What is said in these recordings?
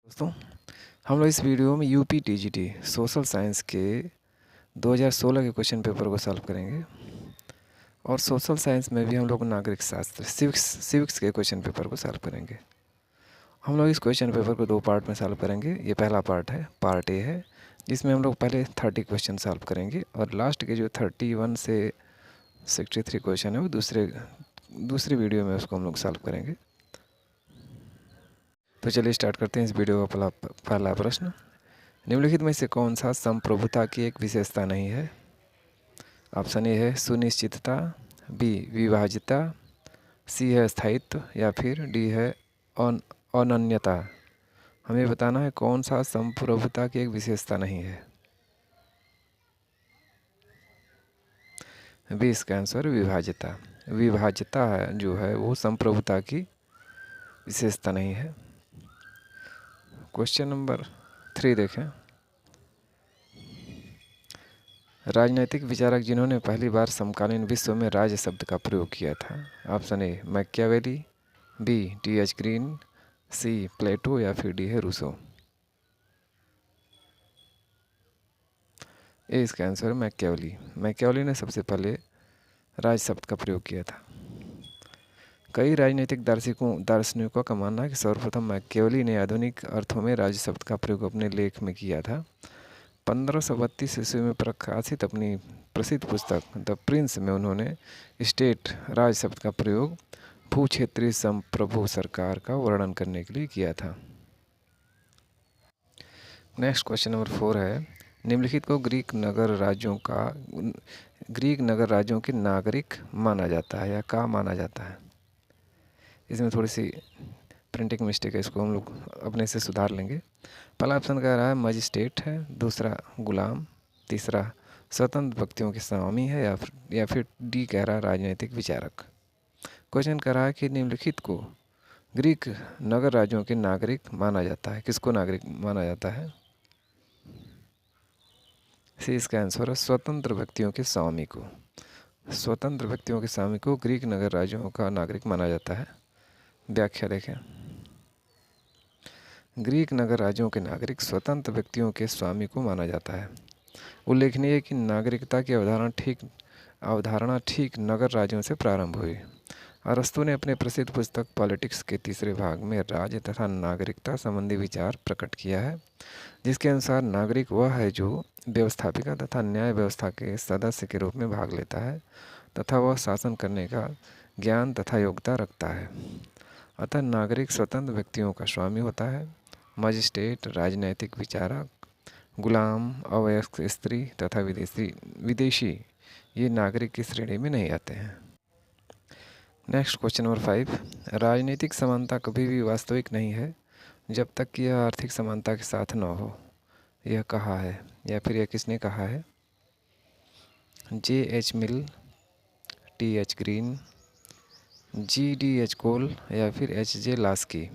दोस्तों, हम लोग इस वीडियो में यूपी टीजीटी सोशल साइंस के 2016 के क्वेश्चन पेपर को सॉल्व करेंगे। और सोशल साइंस में भी हम लोग नागरिक शास्त्र सिविक्स के क्वेश्चन पेपर को सॉल्व करेंगे। हम लोग इस क्वेश्चन पेपर को दो पार्ट में सॉल्व करेंगे। ये पहला पार्ट है, पार्ट ए है, जिसमें हम लोग पहले 30 क्वेश्चन सॉल्व करेंगे और लास्ट के जो 31 से 63 क्वेश्चन है वो दूसरी वीडियो में उसको हम लोग सॉल्व करेंगे। तो चलिए स्टार्ट करते हैं इस वीडियो का पहला प्रश्न। निम्नलिखित में से कौन सा संप्रभुता की एक विशेषता नहीं है? ऑप्शन ए है सुनिश्चितता, बी विभाज्यता, सी है स्थायित्व या फिर डी है अनन्यता। हमें बताना है कौन सा संप्रभुता की एक विशेषता नहीं है। बी इसका आंसर विभाज्यता। विभाज्यता है जो है वो संप्रभुता की विशेषता नहीं है। क्वेश्चन नंबर 3 देखें। राजनैतिक विचारक जिन्होंने पहली बार समकालीन विश्व में राज शब्द का प्रयोग किया था। Option A Machiavelli, B T H. Green, C Plato या फिर डी है रूसो। ए इसका आंसर मैकियावेली। मैकियावेली ने सबसे पहले राज शब्द का प्रयोग किया था। कई राजनीतिक दार्शनिकों का मानना है कि सर्वप्रथम मैकियावेली ने आधुनिक अर्थों में राज शब्द का प्रयोग अपने लेख में किया था। 1532 ईस्वी में प्रकाशित अपनी प्रसिद्ध पुस्तक द प्रिंस में उन्होंने स्टेट राज शब्द का प्रयोग भू क्षेत्रीय संप्रभु सरकार का वर्णन करने के लिए किया था। नेक्स्ट क्वेश्चन नंबर 4 है। निम्नलिखित को ग्रीक नगर राज्यों के नागरिक माना जाता है या का माना जाता है? इसमें थोड़ी सी प्रिंटिंग मिस्टेक है, इसको हम लोग अपने से सुधार लेंगे। पहला ऑप्शन कह रहा है मजिस्ट्रेट है, दूसरा गुलाम, तीसरा स्वतंत्र व्यक्तियों के स्वामी है या फिर डी कह रहा है राजनीतिक विचारक। क्वेश्चन कह रहा है कि निम्नलिखित को ग्रीक नगर राज्यों के नागरिक माना जाता है। किसको नागरिक माना जाता है? सी इसका आंसर है स्वतंत्र व्यक्तियों के स्वामी को। स्वतंत्र व्यक्तियों के स्वामी को ग्रीक नगर राज्यों का नागरिक माना जाता है। व्याख्या देखें। ग्रीक नगर राज्यों के नागरिक स्वतंत्र व्यक्तियों के स्वामी को माना जाता है। उल्लेखनीय है कि नागरिकता की अवधारणा ठीक नगर राज्यों से प्रारंभ हुई। अरस्तु ने अपने प्रसिद्ध पुस्तक पॉलिटिक्स के तीसरे भाग में राज्य तथा नागरिकता संबंधी विचार प्रकट किया है, जिसके अनुसार नागरिक वह है जो व्यवस्थापिका तथा न्याय व्यवस्था के सदस्य के रूप में भाग लेता है तथा वह शासन करने का ज्ञान तथा योग्यता रखता है। अतः नागरिक स्वतंत्र व्यक्तियों का स्वामी होता है। मजिस्ट्रेट, राजनैतिक विचारक, गुलाम, अवयस्क स्त्री तथा विदेशी ये नागरिक की श्रेणी में नहीं आते हैं। Next question number 5। राजनीतिक समानता कभी भी वास्तविक नहीं है जब तक कि यह आर्थिक समानता के साथ न हो। यह कहा है या फिर यह किसने कहा है? J.H. मिल, T.H. Green, G.D.H. कोल या फिर H.J. लास्की।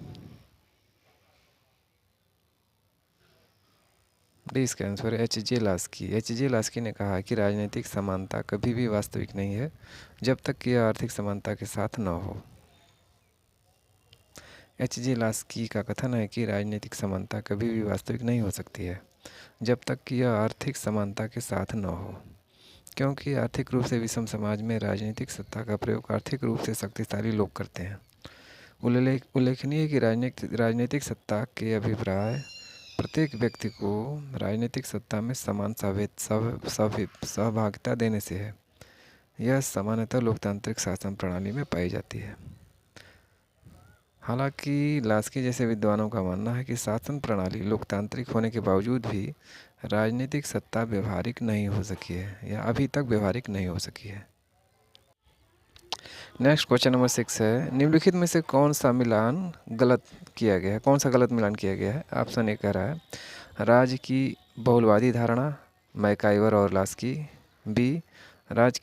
डी इसका आंसर है H.J. लास्की। H.J. लास्की ने कहा कि राजनीतिक समानता कभी भी वास्तविक नहीं है जब तक कि यह आर्थिक समानता के साथ न हो। H.J. लास्की का कथन है कि राजनीतिक समानता कभी भी वास्तविक नहीं हो सकती है जब तक कि यह आर्थिक समानता के साथ न हो, क्योंकि आर्थिक रूप से विषम समाज में राजनीतिक सत्ता का प्रयोग आर्थिक रूप से शक्तिशाली लोग करते हैं। उल्लेखनीय है कि राजनीतिक सत्ता के अभिप्राय प्रत्येक व्यक्ति को राजनीतिक सत्ता में समान सहभागिता देने से है। यह सामान्यतः लोकतांत्रिक शासन प्रणाली में पाई जाती है। हालांकि लास्की जैसे विद्वानों का मानना है कि शासन प्रणाली लोकतांत्रिक होने के बावजूद भी राजनीतिक सत्ता व्यवहारिक नहीं हो सकी है या अभी तक व्यवहारिक नहीं हो सकी है। नेक्स्ट क्वेश्चन नंबर 6 है। निम्नलिखित में से कौन सा मिलान गलत किया गया है? कौन सा गलत मिलान किया गया है? ऑप्शन ए कह रहा है राज्य की बहुलवादी धारणा, मैकाइवर और लास्की, बी राज्य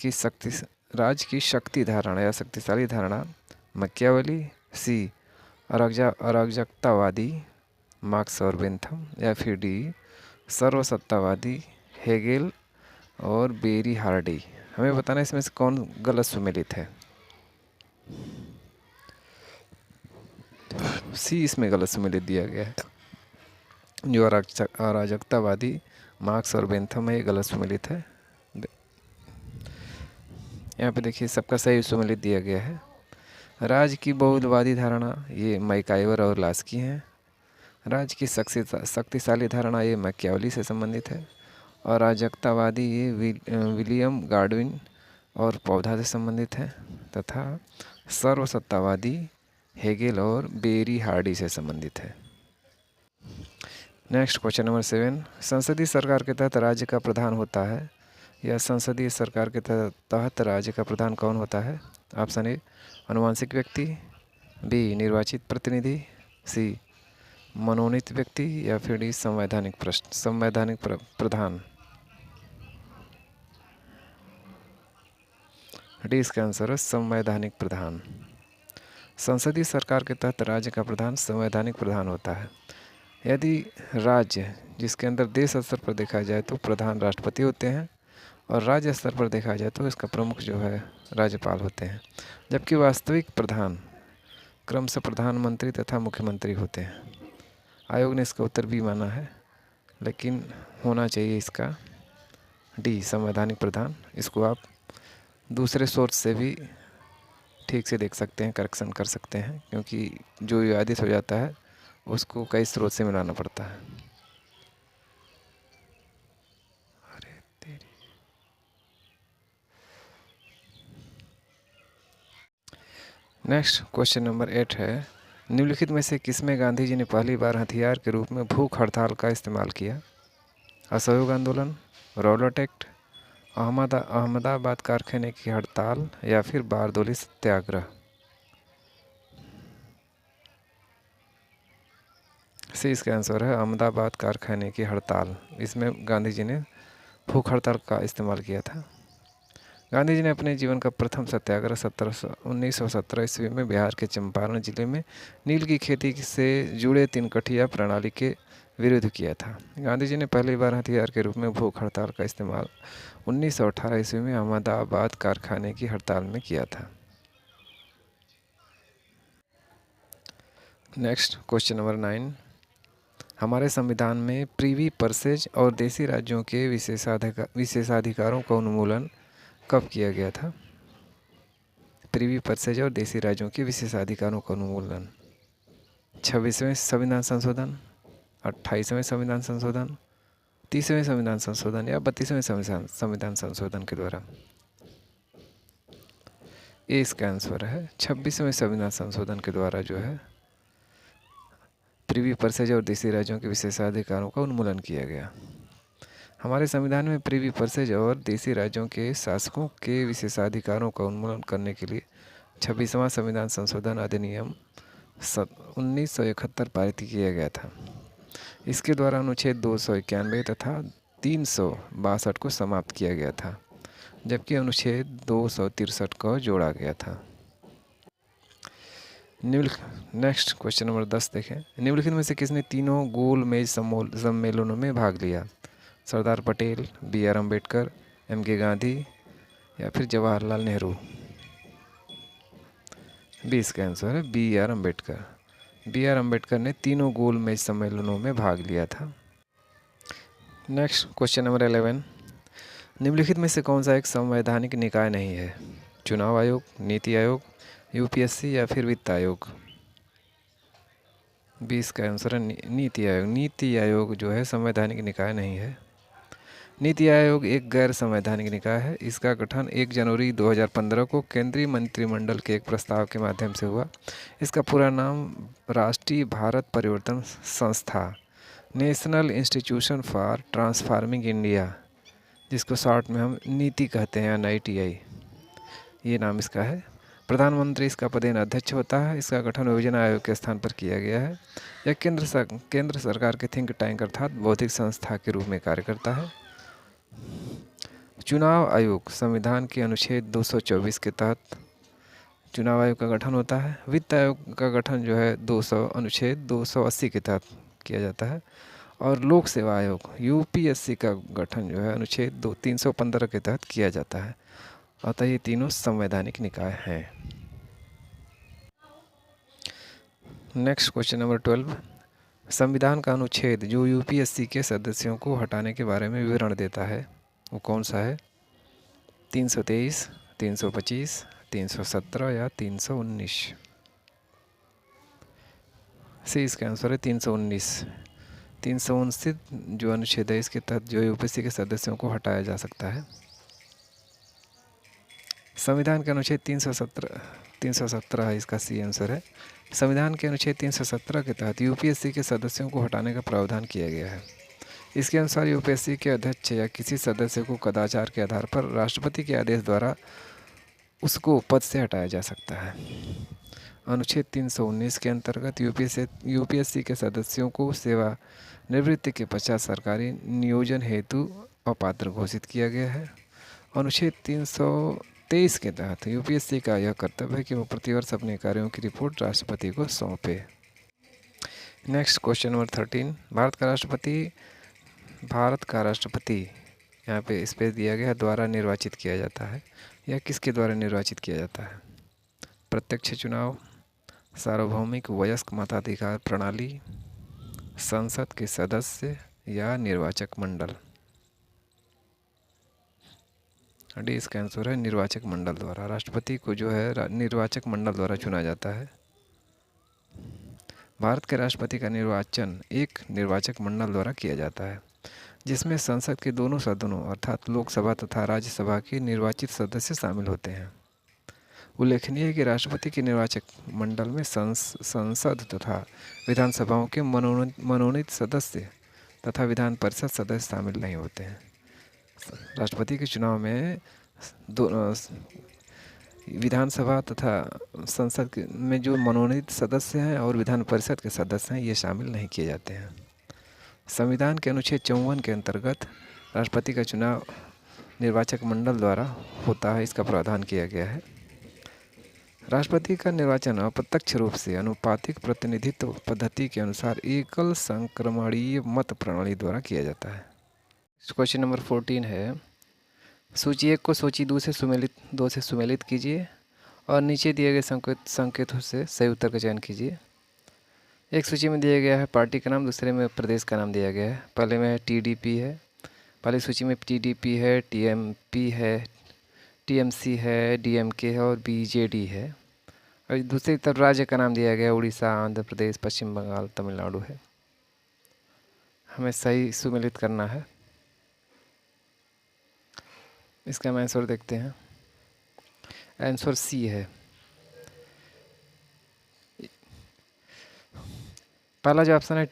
की शक्ति धारणा या शक्तिशाली धारणा, मैकियावेली, सी अराजकतावादी, मार्क्स और बेंथम या फिर डी सर्वसत्तावादी, हेगेल और बेरी हार्डी। हमें बताना इसमें से कौन गलत सुमेलित है। सी इसमें गलत सुमेलित दिया गया है। जो अराजकतावादी मार्क्स और बेंथम है, ये गलत सुमेलित है। यहाँ पे देखिए सबका सही सुमेलित दिया गया है। राज्य की बहुलवादी धारणा ये मैकाइवर और लास्की हैं। राज्य की शक्तिशाली धारणा ये मैकियावली से संबंधित है। और अराजकतावादी ये विलियम गाडविन और पौधा से संबंधित है। तथा सर्वसत्तावादी हेगेल और बेरी हार्डी से संबंधित है। नेक्स्ट क्वेश्चन नंबर 7, संसदीय सरकार के तहत राज्य का प्रधान होता है, या संसदीय सरकार के तहत राज्य का प्रधान कौन होता है? ऑप्शन ए अनुवांशिक व्यक्ति, बी निर्वाचित प्रतिनिधि, सी मनोनीत व्यक्ति, या फिर डी संवैधानिक प्रधान। डी इसका आंसर है संवैधानिक प्रधान। संसदीय सरकार के तहत राज्य का प्रधान संवैधानिक प्रधान होता है। यदि राज्य जिसके अंदर देश स्तर पर देखा जाए तो प्रधान राष्ट्रपति होते हैं, और राज्य स्तर पर देखा जाए तो इसका प्रमुख जो है राज्यपाल होते हैं, जबकि वास्तविक प्रधान क्रमशः प्रधानमंत्री तथा मुख्यमंत्री होते हैं। आयोग ने इसका उत्तर भी माना है, लेकिन होना चाहिए इसका डी संवैधानिक प्रधान। इसको आप दूसरे सोर्स से भी ठीक से देख सकते हैं, करेक्शन कर सकते हैं, क्योंकि जो विवादित हो जाता है उसको कई स्रोत से मिलाना पड़ता है। अरे तेरी। नेक्स्ट क्वेश्चन नंबर 8 है, निम्नलिखित में से किसमें गांधी जी ने पहली बार हथियार के रूप में भूख हड़ताल का इस्तेमाल किया? असहयोग आंदोलन, रॉलेट एक्ट, अहमदाबाद कारखाने की हड़ताल, या फिर बारदोली सत्याग्रह। सी इसका आंसर है अहमदाबाद कारखाने की हड़ताल। इसमें गांधी जी ने भूख हड़ताल का इस्तेमाल किया था। गांधी जी ने अपने जीवन का प्रथम सत्याग्रह 1917 ईस्वी में बिहार के चंपारण जिले में नील की खेती से जुड़े तिनकठिया प्रणाली के विरुद्ध किया था। गांधी जी ने पहली बार हथियार के रूप में भूख हड़ताल का इस्तेमाल 1918 ईस्वी में अहमदाबाद कारखाने की हड़ताल में किया था। नेक्स्ट क्वेश्चन नंबर 9, हमारे संविधान में प्रीवी परसेज और देसी राज्यों के विशेषाधिकारों का उन्मूलन कब किया गया था? प्रीवी परसेज और देसी राज्यों के विशेषाधिकारों का उन्मूलन 26वें संविधान संशोधन, 28वें संविधान संशोधन, 30वें संविधान संशोधन, या 32वें संविधान संशोधन के द्वारा। ये इसका आंसर है 26वें संविधान संशोधन के द्वारा जो है प्रीवी परसेज और देसी राज्यों के विशेषाधिकारों का उन्मूलन किया गया। हमारे संविधान में प्रीवी परसेज और देसी राज्यों के शासकों के विशेषाधिकारों का उन्मूलन करने के लिए 26वां संविधान संशोधन अधिनियम 1971 पारित किया गया था। इसके द्वारा अनुच्छेद 291 तथा 362 को समाप्त किया गया था, जबकि अनुच्छेद 263 को जोड़ा गया था। नेक्स्ट क्वेश्चन नंबर 10 देखें, निम्नलिखित में से किसने तीनों गोल मेज सम्मेलनों में भाग लिया? Sardar Patel, B R Ambedkar, M K Gandhi, या फिर जवाहरलाल नेहरू। बी इसका आंसर है B R Ambedkar. B R Ambedkar ने तीनों गोल मेज सम्मेलनों में भाग लिया था। नेक्स्ट क्वेश्चन नंबर 11, निम्नलिखित में से कौन सा एक संवैधानिक निकाय नहीं है? चुनाव आयोग, नीति आयोग, यूपीएससी, या फिर वित्त आयोग। 20 का आंसर है नीति आयोग। नीति आयोग जो है संवैधानिक निकाय नहीं है। नीति आयोग एक गैर संवैधानिक निकाय है। इसका गठन 1 जनवरी 2015 को केंद्रीय मंत्रिमंडल के एक प्रस्ताव के माध्यम से हुआ। इसका पूरा नाम राष्ट्रीय भारत परिवर्तन संस्था, national institution for transforming India, जिसको शॉर्ट में हम नीति कहते हैं, NITI, ये नाम इसका है। प्रधानमंत्री इसका पदेन अध्यक्ष होता है। इसका गठन योजना आयोग के स्थान पर किया गया है। यह केंद्र सरकार के थिंक टैंक अर्थात बौद्धिक संस्था के रूप में कार्य करता है। चुनाव आयोग संविधान के अनुच्छेद 224 के तहत चुनाव आयोग का गठन होता है। वित्त आयोग का गठन जो है अनुच्छेद 280 के तहत किया जाता है। और लोक सेवा आयोग UPSC का गठन जो है अनुच्छेद 315 के तहत किया जाता है। अतः ये तीनों संवैधानिक निकाय हैं। नेक्स्ट क्वेश्चन नंबर 12, संविधान का अनुच्छेद जो यूपीएससी के सदस्यों को हटाने के बारे में विवरण देता है वो कौन सा है? 323, 325, 317 या 319? सी इसका आंसर है 319। 319 जो अनुच्छेद है इसके तहत जो यूपीएससी के सदस्यों को हटाया जा सकता है। संविधान के अनुच्छेद 317 है इसका सी आंसर है। संविधान के अनुच्छेद 317 के तहत यूपीएससी के सदस्यों को हटाने का प्रावधान किया गया है। इसके अनुसार यूपीएससी के अध्यक्ष या किसी सदस्य को कदाचार के आधार पर राष्ट्रपति के आदेश द्वारा उसको पद से हटाया जा सकता है। अनुच्छेद 319 के अंतर्गत यूपीएससी के सदस्यों को सेवा निवृत्ति के पश्चात सरकारी नियोजन हेतु अपात्र घोषित किया गया है। अनुच्छेद 323 के तहत यूपीएससी का यह कर्तव्य है कि वो प्रतिवर्ष अपने कार्यों की रिपोर्ट राष्ट्रपति को सौंपे। Next question number 13। भारत का राष्ट्रपति यहाँ पे स्पेस दिया गया द्वारा निर्वाचित किया जाता है या किसके द्वारा निर्वाचित किया जाता है? प्रत्यक्ष चुनाव, सार्वभौमिक वयस्क मताधिकार प्रणाली, संसद के सदस्य या निर्वाचक मंडल? डी इसका आंसर है निर्वाचक मंडल द्वारा। राष्ट्रपति को जो है निर्वाचक मंडल द्वारा चुना जाता है। भारत के राष्ट्रपति का निर्वाचन एक निर्वाचक मंडल द्वारा किया जाता है जिसमें संसद के दोनों सदनों अर्थात लोकसभा तथा राज्यसभा के निर्वाचित सदस्य शामिल होते हैं। उल्लेखनीय है कि राष्ट्रपति के निर्वाचक मंडल में संसद तथा विधानसभाओं के मनोनीत सदस्य तथा विधान परिषद सदस्य शामिल नहीं होते हैं। राष्ट्रपति के चुनाव में विधानसभा तथा संसद में जो मनोनीत सदस्य हैं और विधान परिषद के सदस्य हैं ये शामिल नहीं किए जाते हैं। संविधान के अनुच्छेद 54 के अंतर्गत राष्ट्रपति का चुनाव निर्वाचक मंडल द्वारा होता है, इसका प्रावधान किया गया है। राष्ट्रपति का निर्वाचन अप्रत्यक्ष रूप से आनुपातिक प्रतिनिधित्व पद्धति के अनुसार एकल संक्रमणीय मत प्रणाली द्वारा किया जाता है। क्वेश्चन नंबर 14 है, सूची 1 को सूची 2 से सुमेलित कीजिए और नीचे दिए गए संकेतों से सही उत्तर का चयन कीजिए। एक सूची में दिया गया है पार्टी का नाम, दूसरे में प्रदेश का नाम दिया गया है। पहले में टीडीपी है, पहली सूची में टीडीपी है, टीएमपी है, टीएमसी है, डीएमके है और बीजेडी है। और दूसरी तरफ राज्य का नाम दिया गया उड़ीसा, आंध्र प्रदेश, पश्चिम बंगाल, तमिलनाडु है। हमें सही सुमेलित करना है। इसका हम आंसर देखते हैं। आंसर सी है। पहला जो ऑप्शन है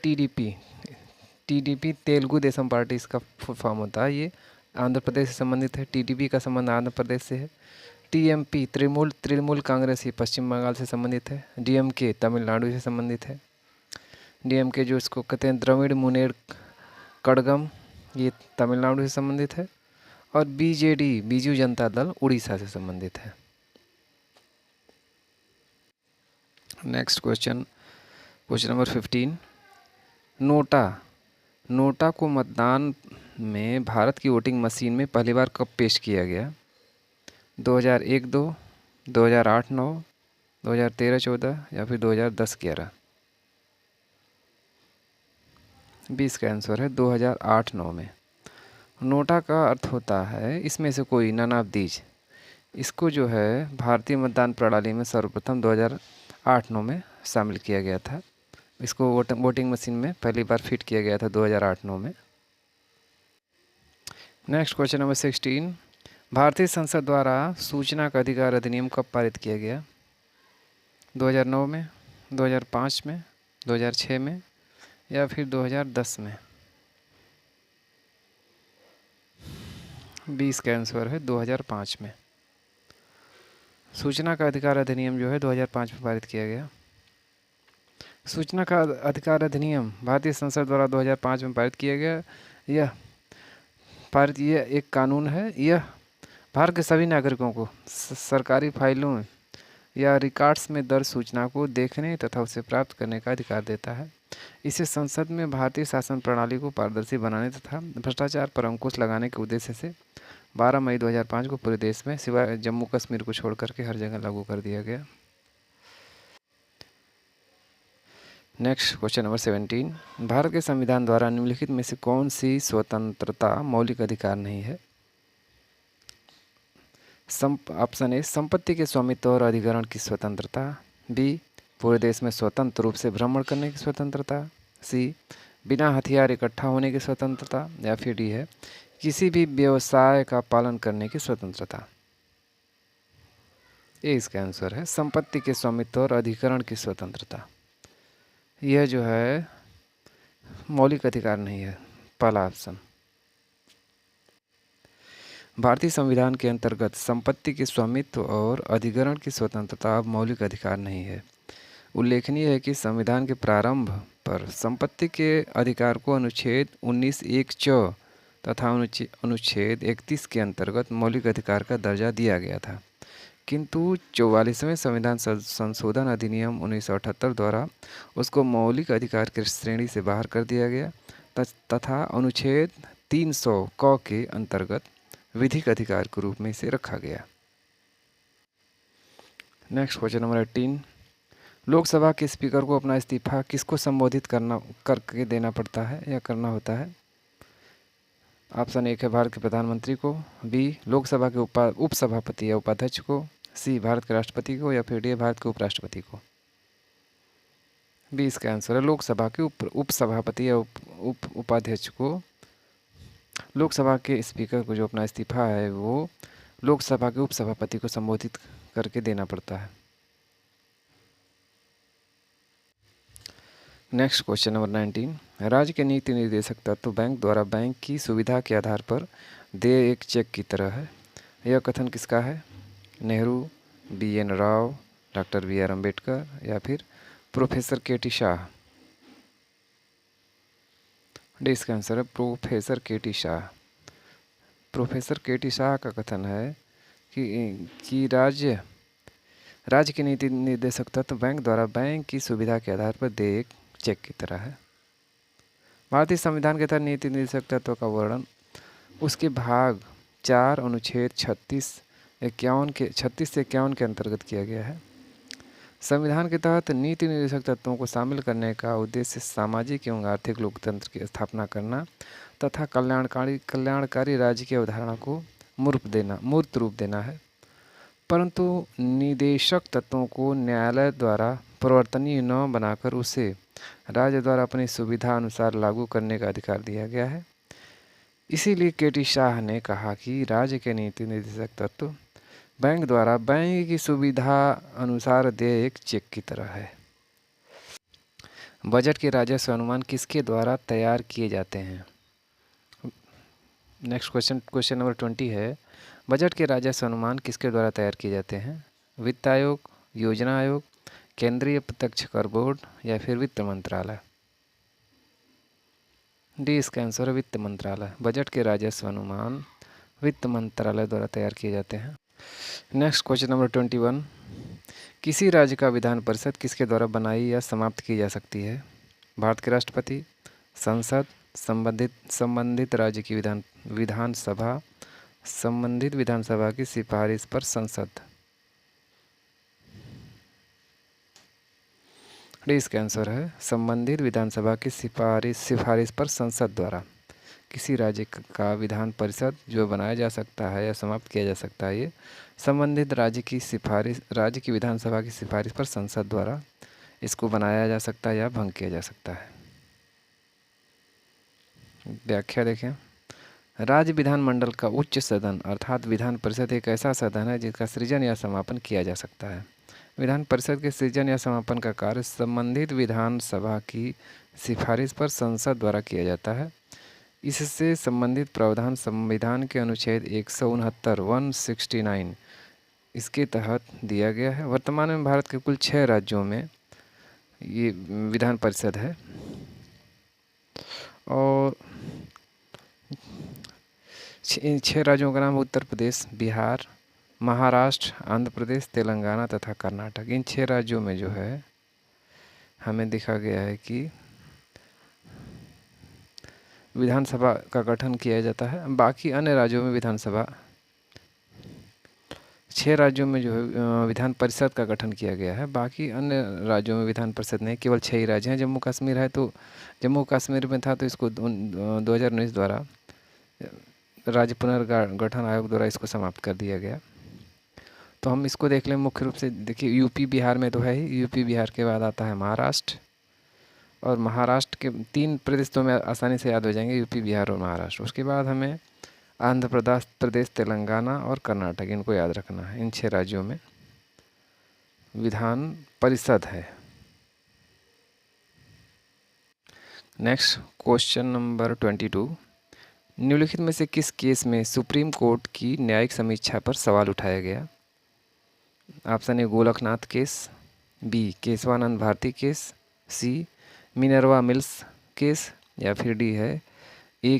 टीडीपी तेलुगु देशम पार्टी इसका फुल फॉर्म होता है। ये आंध्र प्रदेश से संबंधित है। टीडीपी का संबंध आंध्र प्रदेश से है। टीएमपी तृणमूल कांग्रेस ये पश्चिम बंगाल से संबंधित है। डीएमके तमिलनाडु से संबंधित है। डीएमके जो इसको कहते हैं द्रविड़ मुनेर कड़गम, ये तमिलनाडु से संबंधित है। और बीजेडी बीजू जनता दल उड़ीसा से संबंधित है। Next question number 15। नोटा को मतदान में भारत की वोटिंग मशीन में पहली बार कब पेश किया गया? 2001-2, 2008-9, 2013-14 या फिर 2010-11? 20 का आंसर है 2008-9 में। नोटा का अर्थ होता है इसमें से कोई, नन ऑफ दीज। इसको जो है भारतीय मतदान प्रणाली में सर्वप्रथम 2008-9 में शामिल किया गया था। इसको वोटिंग मशीन में पहली बार फिट किया गया था 2008-9 में। Next question number 16। भारतीय संसद द्वारा सूचना का अधिकार अधिनियम कब पारित किया गया? 2009 में, 2005 में, 2006 में या फिर 2010 में? 20 का आंसर है 2005 में। सूचना का अधिकार अधिनियम जो है 2005 में पारित किया गया। सूचना का अधिकार अधिनियम भारतीय संसद द्वारा 2005 में पारित किया गया। यह एक कानून है। यह भारत के सभी नागरिकों को सरकारी फाइलों या रिकॉर्ड्स में दर्ज सूचना को देखने तथा उसे प्राप्त करने का अधिकार देता है। इसे संसद में भारतीय शासन प्रणाली को पारदर्शी बनाने तथा भ्रष्टाचार पर अंकुश लगाने के उद्देश्य से 12 मई 2005 को पूरे देश में सिवाय जम्मू कश्मीर को छोड़ करके हर जगह लागू कर दिया गया। नेक्स्ट क्वेश्चन नंबर 17, भारत के संविधान द्वारा निम्नलिखित में से कौन सी स्वतंत्रता मौलिक अधिकार नहीं है? ऑप्शन ए, संपत्ति के स्वामित्व और अधिग्रहण की स्वतंत्रता। बी, पूरे देश में स्वतंत्र रूप से भ्रमण करने की स्वतंत्रता। सी, बिना हथियार इकट्ठा होने की स्वतंत्रता। या फिर डी है, किसी भी व्यवसाय का पालन करने की स्वतंत्रता। ये इसका आंसर है, संपत्ति के स्वामित्व और अधिग्रहण की स्वतंत्रता। यह जो है मौलिक अधिकार नहीं है, पहला ऑप्शन। भारतीय संविधान के अंतर्गत संपत्ति के स्वामित्व और अधिग्रहण की स्वतंत्रता अब मौलिक अधिकार नहीं है। उल्लेखनीय है कि संविधान के प्रारंभ पर संपत्ति के अधिकार को अनुच्छेद 19(1) च तथा अनुच्छेद 31 के अंतर्गत मौलिक अधिकार का दर्जा दिया गया था, किंतु 44वें संविधान संशोधन अधिनियम 1978 द्वारा उसको मौलिक अधिकार की श्रेणी से बाहर कर दिया गया तथा अनुच्छेद 300 क के अंतर्गत विधिक अधिकार के रूप में इसे रखा गया। नेक्स्ट क्वेश्चन नंबर 18, लोकसभा के स्पीकर को अपना इस्तीफा किसको संबोधित करके देना पड़ता है या करना होता है? ऑप्शन एक है, भारत के प्रधानमंत्री को। बी, लोकसभा के उपसभापति या उपाध्यक्ष को। सी, भारत के राष्ट्रपति को। या फिर डी, भारत के उपराष्ट्रपति को। बी इसका आंसर है, लोकसभा के उपसभापति या उपाध्यक्ष को। लोकसभा के स्पीकर को जो अपना इस्तीफा है वो लोकसभा के उपसभापति को संबोधित करके देना पड़ता है। नेक्स्ट क्वेश्चन नंबर 19, राज्य के नीति निर्देशक तत्व बैंक द्वारा बैंक की सुविधा के आधार पर देय एक चेक की तरह है। यह कथन किसका है? Nehru, BN Rao, doctor BR Ambedkar या फिर प्रोफेसर KT शाह। डी इसका आंसर है, professor KT Shah. Professor KT Shah का कथन है कि राज्य के नीति निर्देशक तत्व बैंक द्वारा बैंक की सुविधा के आधार पर देय एक चेक की तरह है। भारतीय संविधान के तहत नीति निर्देशक तत्व का वर्णन उसके भाग 4 अनुच्छेद 36 से 51 के अंतर्गत किया गया है। संविधान के तहत नीति निर्देशक तत्वों को शामिल करने का उद्देश्य सामाजिक एवं आर्थिक लोकतंत्र की स्थापना करना तथा कल्याणकारी राज्य की अवधारणा को मूर्त रूप देना है, परंतु निदेशक तत्वों को न्यायालय द्वारा परिवर्तनीय न बनाकर उसे राज्य द्वारा अपनी सुविधा अनुसार लागू करने का अधिकार दिया गया है। इसीलिए KT शाह ने कहा कि राज्य के नीति निर्देशक तत्व बैंक द्वारा बैंक की सुविधा अनुसार देय एक चेक की तरह है। बजट के राजस्व अनुमान किसके द्वारा तैयार किए जाते हैं? नेक्स्ट क्वेश्चन नंबर 20 है, बजट के राजस्व अनुमान किसके द्वारा तैयार किए जाते हैं? वित्त आयोग, योजना आयोग, केंद्रीय प्रत्यक्ष कर बोर्ड या फिर वित्त मंत्रालय। डी इसका आंसर है, वित्त मंत्रालय। बजट के राजस्व अनुमान वित्त मंत्रालय द्वारा तैयार किए जाते हैं। नेक्स्ट क्वेश्चन नंबर 21, किसी राज्य का विधान परिषद किसके द्वारा बनाई या समाप्त की जा सकती है? भारत के राष्ट्रपति, संसद, संबंधित राज्य की विधानसभा, संबंधित विधानसभा की सिफारिश पर संसद। इसका आंसर है, संबंधित विधानसभा की सिफारिश पर संसद द्वारा किसी राज्य का विधान परिषद जो बनाया जा सकता है या समाप्त किया जा सकता है, ये संबंधित राज्य की विधानसभा की सिफारिश पर संसद द्वारा इसको बनाया जा सकता है या भंग किया जा सकता है। व्याख्या देखें, राज्य विधानमंडल का उच्च सदन अर्थात विधान परिषद एक ऐसा सदन है जिसका सृजन या समापन किया जा सकता है। विधान परिषद के सृजन या समापन का कार्य संबंधित विधानसभा की सिफारिश पर संसद द्वारा किया जाता है। इससे संबंधित प्रावधान संविधान के अनुच्छेद 169 इसके तहत दिया गया है। वर्तमान में भारत के कुल 6 राज्यों में ये विधान परिषद है और 6 राज्यों का नाम उत्तर प्रदेश, बिहार, महाराष्ट्र, आंध्र प्रदेश, तेलंगाना तथा कर्नाटक। इन 6 राज्यों में जो है हमें देखा गया है कि विधानसभा का गठन किया जाता है। बाकी अन्य राज्यों में विधानसभा 6 6 राज्यों में जो है विधान परिषद का गठन किया गया है। बाकी अन्य राज्यों में विधान परिषद नहीं, केवल 6 ही राज्य हैं। जम्मू कश्मीर है तो जम्मू कश्मीर में था तो इसको 2019 द्वारा राज्य पुनर्गठन आयोग द्वारा इसको समाप्त कर दिया गया। तो हम इसको देख लें मुख्य रूप से। देखिए यूपी बिहार में तो है ही, यूपी बिहार के बाद आता है महाराष्ट्र, और महाराष्ट्र के 3 प्रदेश तो हमें आसानी से याद हो जाएंगे, यूपी बिहार और महाराष्ट्र। उसके बाद हमें आंध्र प्रदेश तेलंगाना और कर्नाटक, इनको याद रखना है। इन 6 राज्यों में विधान परिषद है। नेक्स्ट क्वेश्चन नंबर 22, निम्नलिखित में से किस केस में सुप्रीम कोर्ट की न्यायिक समीक्षा पर सवाल उठाया गया? Option A Golaknath case, B Keshavananda Bharati case, C Minerva Mills case, या फिर डी है ए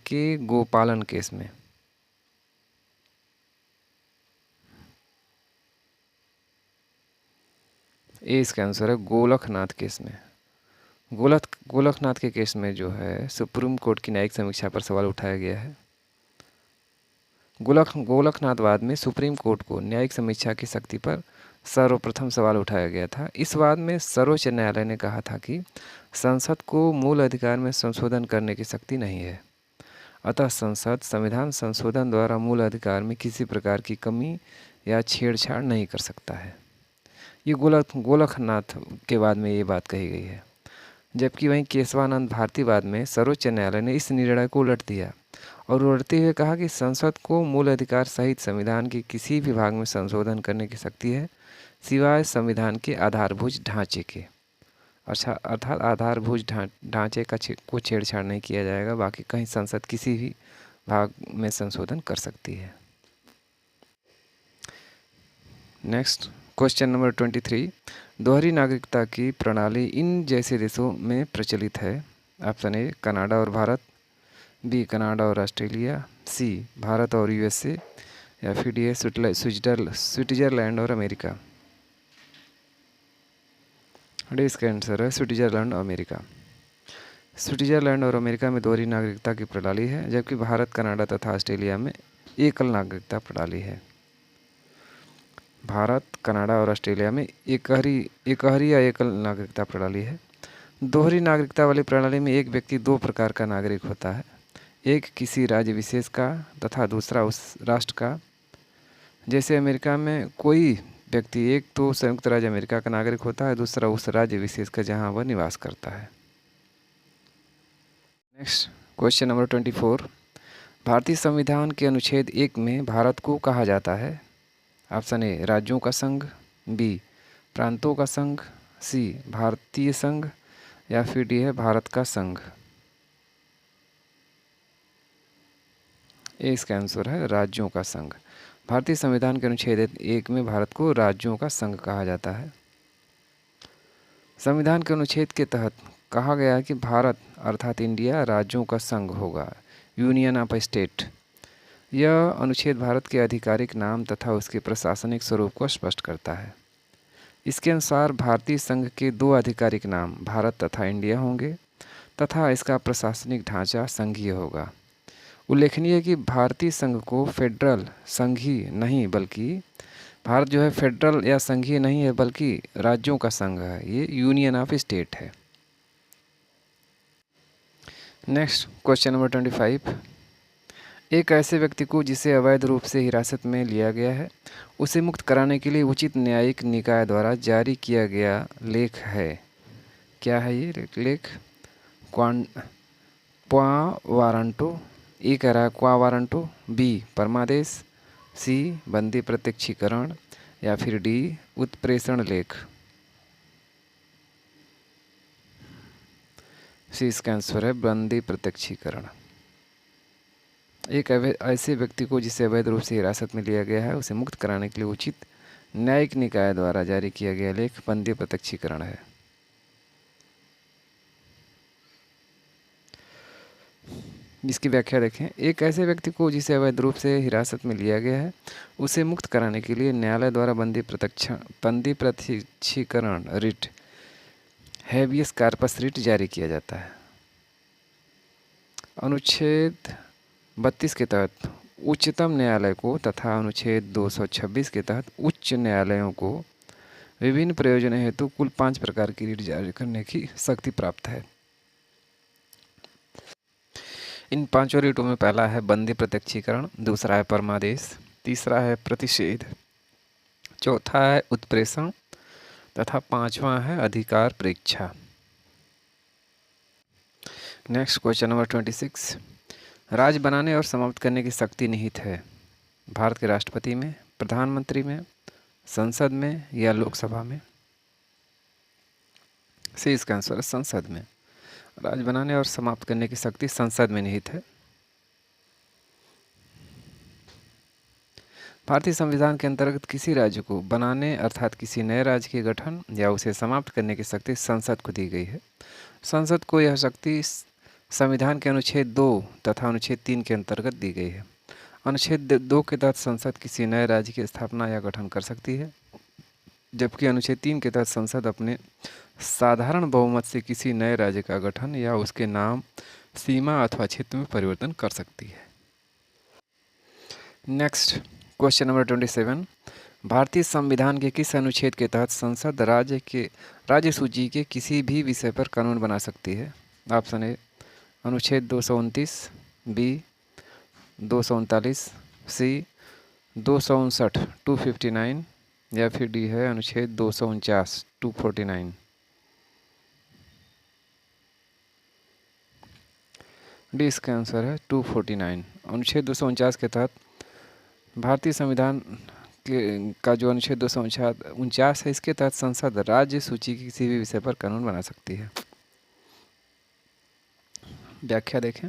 के गोपालन केस में। ए इसका आंसर है गोलकनाथ केस में। गोलकनाथ के केस में जो है सुप्रीम कोर्ट की न्यायिक समीक्षा पर सवाल उठाया गया है। गोलकनाथ में सुप्रीम कोर्ट को न्यायिक समीक्षा की शक्ति पर सर्वप्रथम सवाल उठाया गया था। इस वाद में सर्वोच्च न्यायालय ने कहा था कि संसद को मूल अधिकार में संशोधन करने की शक्ति नहीं है, अतः संसद संविधान संशोधन द्वारा मूल अधिकार में किसी प्रकार की कमी या छेड़छाड़ नहीं कर सकता है। ये गोलकनाथ के बाद में ये बात कही गई है। जबकि वहीं केशवानंद भारती वाद में सर्वोच्च न्यायालय ने इस निर्णय को उलट दिया और उलटते हुए कहा कि संसद को मूल अधिकार सहित संविधान के किसी भी भाग में संशोधन करने की शक्ति है, सिवाय संविधान के आधारभूत ढांचे के। अर्थात आधारभूत ढांचे को छेड़छाड़ नहीं किया जाएगा, बाकी कहीं संसद किसी भी भाग में संशोधन कर सकती है। नेक्स्ट क्वेश्चन नंबर 23, दोहरी नागरिकता की प्रणाली इन जैसे देशों में प्रचलित है? ऑप्शन ए कनाडा और भारत, बी कनाडा और ऑस्ट्रेलिया, सी भारत और यूएसए, या फिर डी है स्विट्जरलैंड और अमेरिका। डी इसका आंसर है स्विट्जरलैंड और अमेरिका। स्विट्जरलैंड और अमेरिका में दोहरी नागरिकता की प्रणाली है, जबकि भारत, कनाडा तथा ऑस्ट्रेलिया में एकल नागरिकता प्रणाली है। भारत, कनाडा और ऑस्ट्रेलिया में एकहरी या एकल नागरिकता प्रणाली है। दोहरी नागरिकता वाली प्रणाली में एक व्यक्ति 2 प्रकार का नागरिक होता है, एक किसी राज्य विशेष का तथा दूसरा उस राष्ट्र का। जैसे अमेरिका में कोई व्यक्ति एक तो संयुक्त राज्य अमेरिका का नागरिक होता है, दूसरा उस राज्य विशेष का जहां वह निवास करता है। नेक्स्ट क्वेश्चन नंबर 24, भारतीय संविधान के अनुच्छेद 1 में भारत को कहा जाता है? ऑप्शन ए राज्यों का संघ, बी प्रांतों का संघ, सी भारतीय संघ, या फिर डी है भारत का संघ। ए इसका आंसर है राज्यों का संघ। भारतीय संविधान के अनुच्छेद 1 में भारत को राज्यों का संघ कहा जाता है। संविधान के अनुच्छेद के तहत कहा गया है कि भारत अर्थात इंडिया राज्यों का संघ होगा, यूनियन ऑफ स्टेट। यह अनुच्छेद भारत के आधिकारिक नाम तथा उसके प्रशासनिक स्वरूप को स्पष्ट करता है। इसके अनुसार भारतीय संघ के 2 आधिकारिक नाम भारत तथा इंडिया होंगे तथा इसका प्रशासनिक ढांचा संघीय होगा। उल्लेखनीय है कि भारतीय संघ को फेडरल संघीय नहीं बल्कि भारत जो है फेडरल या संघीय नहीं है बल्कि राज्यों का संघ है, ये यूनियन ऑफ स्टेट है। नेक्स्ट क्वेश्चन नंबर 25, एक ऐसे व्यक्ति को जिसे अवैध रूप से हिरासत में लिया गया है उसे मुक्त कराने के लिए उचित न्यायिक निकाय द्वारा जारी किया गया लेख है। क्या है ये लेख? क्वा वारंटो, ए कह रहा है क्वा वारंटो, बी परमादेश, सी बंदी प्रत्यक्षीकरण, या फिर डी उत्प्रेषण लेख। सी इसका आंसर है बंदी प्रत्यक्षीकरण। एक ऐसे व्यक्ति को जिसे अवैध रूप से हिरासत में लिया गया है उसे मुक्त कराने के लिए उचित न्यायिक निकाय द्वारा जारी किया गया लेख बंदी प्रत्यक्षीकरण है। इसकी व्याख्या देखें, एक ऐसे व्यक्ति को जिसे अवैध रूप से हिरासत में लिया गया है उसे मुक्त कराने के लिए न्यायालय द्वारा बंदी प्रत्यक्षीकरण रिट, हैबियस कार्पस रिट जारी किया जाता है। अनुच्छेद 32 के तहत उच्चतम न्यायालय को तथा अनुच्छेद 226 के तहत उच्च न्यायालयों को विभिन्न प्रयोजनों हेतु कुल 5 प्रकार की रीट जारी करने की शक्ति प्राप्त है। इन पांचों रीटों में पहला है बंदी प्रत्यक्षीकरण, दूसरा है परमादेश, तीसरा है प्रतिषेध, चौथा है उत्प्रेषण तथा पांचवा है अधिकार परीक्षा। Next question number 26। राज्य बनाने और समाप्त करने की शक्ति निहित है भारत के राष्ट्रपति में, प्रधानमंत्री में, संसद में या लोकसभा में? सी इसका आंसर है संसद में। राज्य बनाने और समाप्त करने की शक्ति संसद में निहित है। भारतीय संविधान के अंतर्गत किसी राज्य को बनाने अर्थात किसी नए राज्य के गठन या उसे समाप्त करने की शक्ति संसद को दी गई है। संसद को यह शक्ति संविधान के अनुच्छेद 2 तथा अनुच्छेद 3 के अंतर्गत दी गई है। अनुच्छेद 2 के तहत संसद किसी नए राज्य की स्थापना या गठन कर सकती है, जबकि अनुच्छेद 3 के तहत संसद अपने साधारण बहुमत से किसी नए राज्य का गठन या उसके नाम, सीमा अथवा क्षेत्र में परिवर्तन कर सकती है। Next question number 27। भारतीय संविधान के किस अनुच्छेद के तहत संसद राज्य सूची के किसी भी विषय पर कानून बना सकती है? ऑप्शन ए अनुच्छेद 229, बी 239, सी 259 259 या फिर डी है अनुच्छेद 249 249। डी इसका आंसर है 249। अनुच्छेद 249 के तहत भारतीय संविधान का जो अनुच्छेद 249 है, इसके तहत संसद राज्य सूची की किसी भी विषय पर कानून बना सकती है। व्याख्या देखें।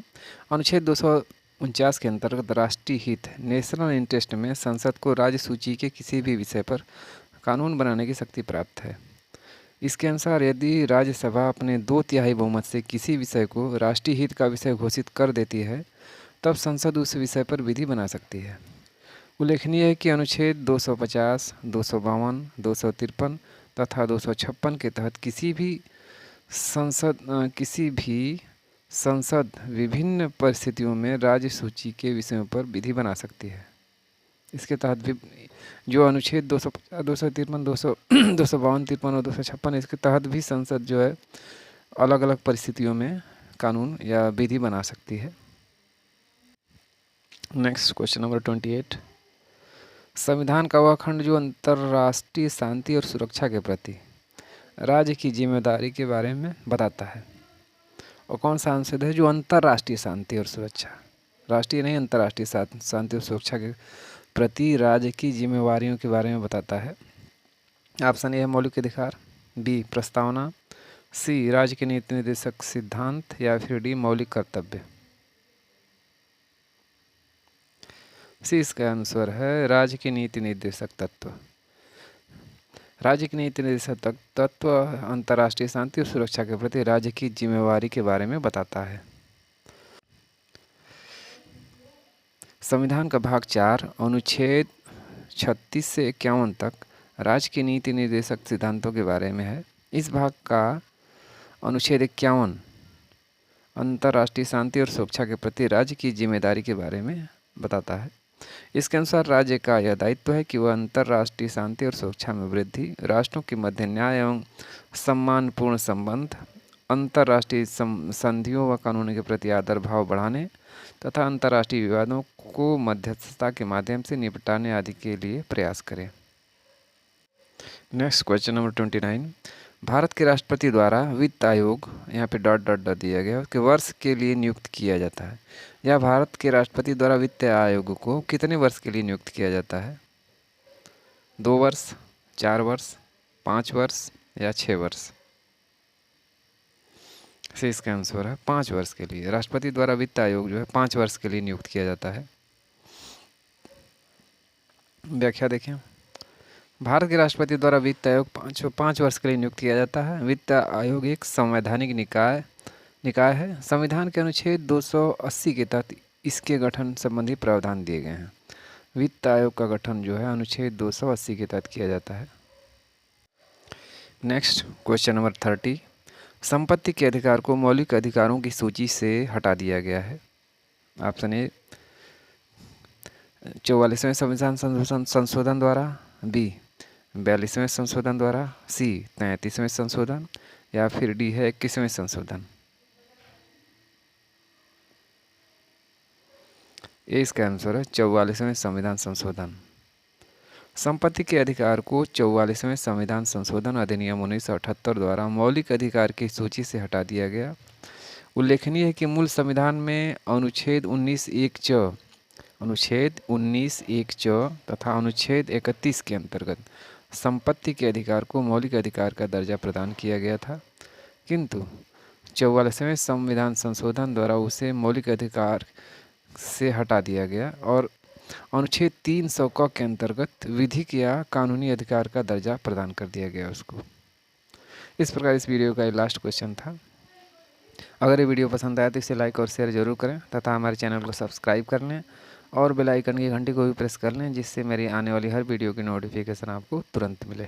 अनुच्छेद 249 के अंतर्गत राष्ट्रीय हित नेशनल इंटरेस्ट में संसद को राज्य सूची के किसी भी विषय पर कानून बनाने की शक्ति प्राप्त है। इसके अनुसार यदि राज्यसभा अपने 2/3 बहुमत से किसी विषय को राष्ट्रीय हित का विषय घोषित कर देती है, तब संसद उस विषय पर विधि बना सकती है। उल्लेखनीय है कि अनुच्छेद 250, 252, 253 तथा 256 के तहत किसी भी संसद विभिन्न परिस्थितियों में राज्य सूची के विषयों पर विधि बना सकती है। इसके तहत जो अनुच्छेद 250, 253, 252, 53 और 256, इसके तहत भी संसद जो है अलग अलग परिस्थितियों में कानून या विधि बना सकती है। Next question number 28। संविधान का वह खंड जो अंतर्राष्ट्रीय शांति और सुरक्षा के प्रति राज्य की जिम्मेदारी के बारे में बताता है, और कौन सा अनुच्छेद है जो अंतर्राष्ट्रीय शांति और सुरक्षा, राष्ट्रीय नहीं अंतर्राष्ट्रीय शांति और सुरक्षा के प्रति राज्य की जिम्मेवारियों के बारे में बताता है? ऑप्शन ए है मौलिक अधिकार, बी प्रस्तावना, सी राज्य के नीति निर्देशक सिद्धांत या फिर डी मौलिक कर्तव्य। सी इसका आंसर है राज्य के नीति निर्देशक तत्व। राज्य के नीति निर्देशक तत्व अंतर्राष्ट्रीय शांति और सुरक्षा के प्रति राज्य की जिम्मेवारी के बारे में बताता है। संविधान का भाग 4 अनुच्छेद 36 से 51 तक राज्य के नीति निर्देशक सिद्धांतों के बारे में है। इस भाग का अनुच्छेद 51 अंतर्राष्ट्रीय शांति और सुरक्षा के प्रति राज्य की जिम्मेदारी के बारे में बताता है। इसके अनुसार राज्य का यह दायित्व है कि वह अंतर्राष्ट्रीय शांति और सुरक्षा में वृद्धि, राष्ट्रों के मध्य न्याय एवं सम्मानपूर्ण संबंध, अंतर्राष्ट्रीय संधियों व कानूनों के प्रति आदर भाव बढ़ाने तथा अंतर्राष्ट्रीय विवादों को मध्यस्थता के माध्यम से निपटाने आदि के लिए प्रयास करें। Next question number 29। भारत के राष्ट्रपति द्वारा वित्त आयोग, यहाँ पे डॉट डॉट डॉट दिया गया, उसके वर्ष के लिए नियुक्त किया जाता है। या भारत के राष्ट्रपति द्वारा वित्त आयोग को कितने वर्ष के लिए नियुक्त किया जाता है? 2 वर्ष, 4 वर्ष, 5 वर्ष या 6 वर्ष? से इसका आंसर है 5 वर्ष के लिए। राष्ट्रपति द्वारा वित्त आयोग जो है 5 वर्ष के लिए नियुक्त किया जाता है। व्याख्या देखें। भारत के राष्ट्रपति द्वारा वित्त आयोग 5 वर्ष के लिए नियुक्त किया जाता है। वित्त आयोग एक संवैधानिक निकाय है। संविधान के अनुच्छेद 280 के तहत इसके गठन संबंधी प्रावधान दिए गए हैं। वित्त आयोग का गठन जो है अनुच्छेद 280 के तहत किया जाता है। Next question number 30। संपत्ति के अधिकार को मौलिक अधिकारों की सूची से हटा दिया गया है। ऑप्शन ए 44वें संविधान संशोधन द्वारा, बी 42वें संशोधन द्वारा, सी 33वें संशोधन, या फिर डी है 21वें संशोधन। ये इसका आंसर है 44वें संविधान संशोधन। संपत्ति के अधिकार को 44वें संविधान संशोधन अधिनियम 1978 द्वारा मौलिक अधिकार की सूची से हटा दिया गया। उल्लेखनीय है कि मूल संविधान में अनुच्छेद 19(1) च तथा अनुच्छेद 31 के अंतर्गत संपत्ति के अधिकार को मौलिक अधिकार का दर्जा प्रदान किया गया था, किंतु 44वें संविधान संशोधन द्वारा उसे मौलिक अधिकार से हटा दिया गया और अनुच्छेद 300 क के अंतर्गत विधिक या कानूनी अधिकार का दर्जा प्रदान कर दिया गया उसको। इस प्रकार इस वीडियो का ये लास्ट क्वेश्चन था। अगर ये वीडियो पसंद आया तो इसे लाइक और शेयर जरूर करें तथा हमारे चैनल को सब्सक्राइब कर लें और बेल आइकन की घंटी को भी प्रेस कर लें, जिससे मेरी आने वाली हर वीडियो की नोटिफिकेशन आपको तुरंत मिले।